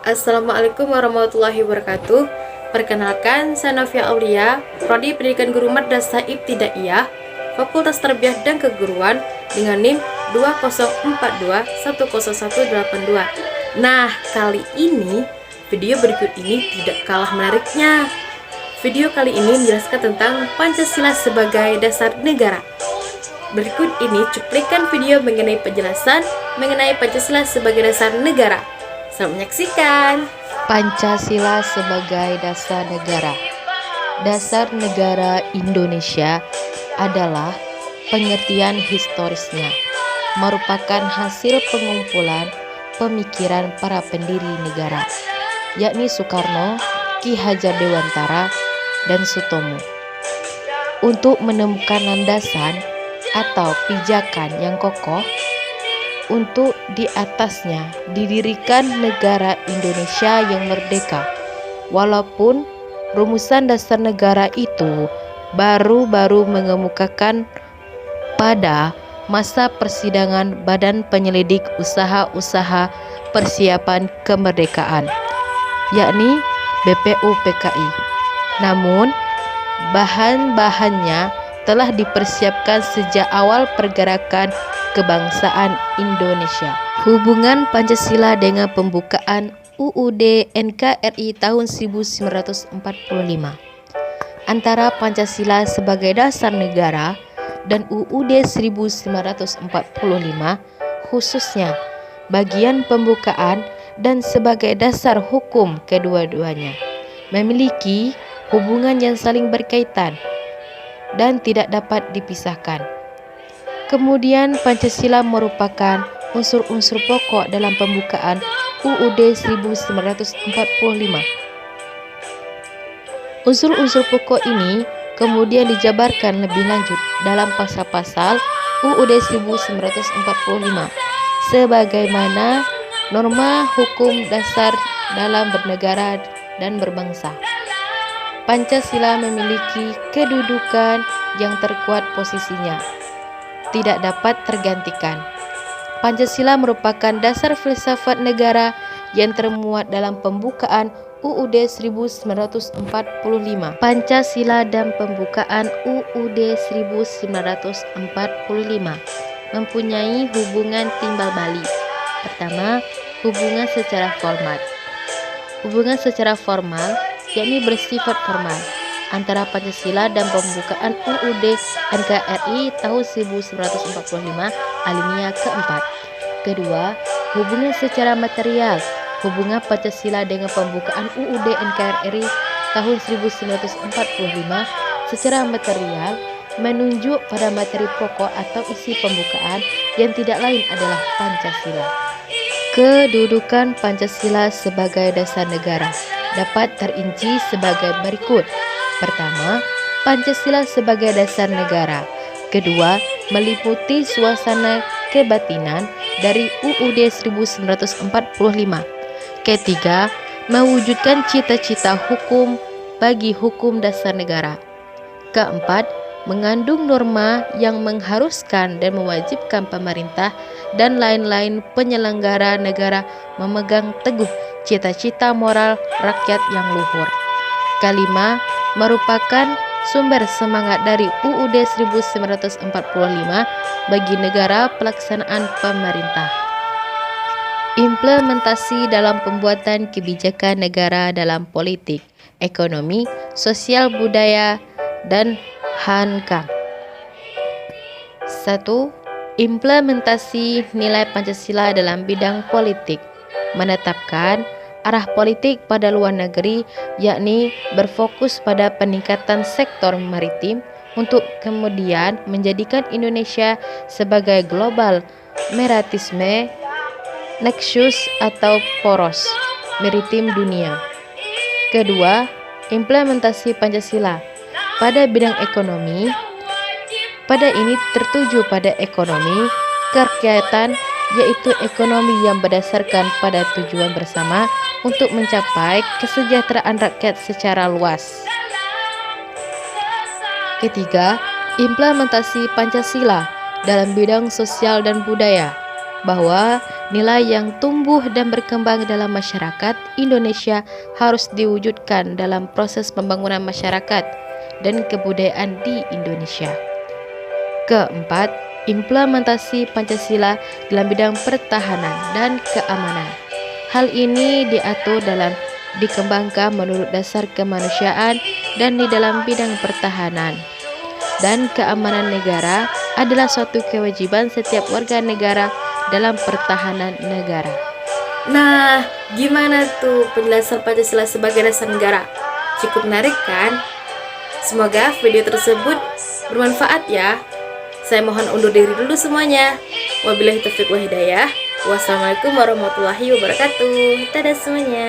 Assalamualaikum warahmatullahi wabarakatuh. Perkenalkan, saya Novia Aulia, Prodi Pendidikan Guru Madrasah Ibtidaiyah, Fakultas Tarbiyah dan Keguruan dengan NIM 2042100182. Nah, kali ini video berikut ini tidak kalah menariknya. Video kali ini menjelaskan tentang Pancasila sebagai dasar negara. Berikut ini cuplikan video mengenai penjelasan mengenai Pancasila sebagai dasar negara. Selamat menyaksikan. Pancasila sebagai dasar negara. Dasar negara Indonesia adalah pengertian historisnya, merupakan hasil pengumpulan pemikiran para pendiri negara, yakni Soekarno, Ki Hajar Dewantara, dan Sutomo, untuk menemukan landasan atau pijakan yang kokoh untuk di atasnya didirikan negara Indonesia yang merdeka. Walaupun rumusan dasar negara itu baru-baru mengemukakan pada masa persidangan Badan Penyelidik Usaha-Usaha Persiapan Kemerdekaan, yakni BPUPKI. Namun, bahan-bahannya telah dipersiapkan sejak awal pergerakan kebangsaan Indonesia. Hubungan Pancasila dengan pembukaan UUD NKRI tahun 1945. Antara Pancasila sebagai dasar negara dan UUD 1945, khususnya bagian pembukaan dan sebagai dasar hukum kedua-duanya, memiliki hubungan yang saling berkaitan dan tidak dapat dipisahkan. Kemudian Pancasila merupakan unsur-unsur pokok dalam pembukaan UUD 1945. Unsur-unsur pokok ini kemudian dijabarkan lebih lanjut dalam pasal-pasal UUD 1945 sebagaimana norma hukum dasar dalam bernegara dan berbangsa. Pancasila memiliki kedudukan yang terkuat, posisinya tidak dapat tergantikan. Pancasila merupakan dasar filsafat negara yang termuat dalam pembukaan UUD 1945. Pancasila dan pembukaan UUD 1945 mempunyai hubungan timbal balik. Pertama, hubungan secara formal. Hubungan secara formal yakni bersifat formal antara Pancasila dan pembukaan UUD NKRI tahun 1945 alinea keempat. Kedua, hubungan secara material. Hubungan Pancasila dengan pembukaan UUD NKRI tahun 1945 secara material menunjuk pada materi pokok atau isi pembukaan yang tidak lain adalah Pancasila. Kedudukan Pancasila sebagai dasar negara dapat terinci sebagai berikut. Pertama, Pancasila sebagai dasar negara. Kedua, meliputi suasana kebatinan dari UUD 1945. Ketiga, mewujudkan cita-cita hukum bagi hukum dasar negara. Keempat, mengandung norma yang mengharuskan dan mewajibkan pemerintah dan lain-lain penyelenggara negara memegang teguh cita-cita moral rakyat yang luhur. Kelima, merupakan sumber semangat dari UUD 1945 bagi negara pelaksanaan pemerintah. Implementasi dalam pembuatan kebijakan negara dalam politik, ekonomi, sosial, budaya, dan hankam. 1. Implementasi nilai Pancasila dalam bidang politik, menetapkan arah politik pada luar negeri, yakni berfokus pada peningkatan sektor maritim untuk kemudian menjadikan Indonesia sebagai global maritim nexus atau poros maritim dunia. Kedua, implementasi Pancasila pada bidang ekonomi. Pada ini tertuju pada ekonomi kerakyatan, yaitu ekonomi yang berdasarkan pada tujuan bersama untuk mencapai kesejahteraan rakyat secara luas. Ketiga, implementasi Pancasila dalam bidang sosial dan budaya, bahwa Nilai yang tumbuh dan berkembang dalam masyarakat Indonesia harus diwujudkan dalam proses pembangunan masyarakat dan kebudayaan di Indonesia. Keempat, implementasi Pancasila dalam bidang pertahanan dan keamanan. Hal ini diatur dalam dikembangkan menurut dasar kemanusiaan dan di dalam bidang pertahanan dan keamanan negara adalah suatu kewajiban setiap warga negara dalam pertahanan negara. Nah, gimana tuh penjelasan Pancasila sebagai dasar negara? Cukup menarik kan? Semoga video tersebut bermanfaat ya. Saya mohon undur diri dulu semuanya. Wabillahi taufiq wal hidayah. Wassalamualaikum warahmatullahi wabarakatuh. Dadah semuanya.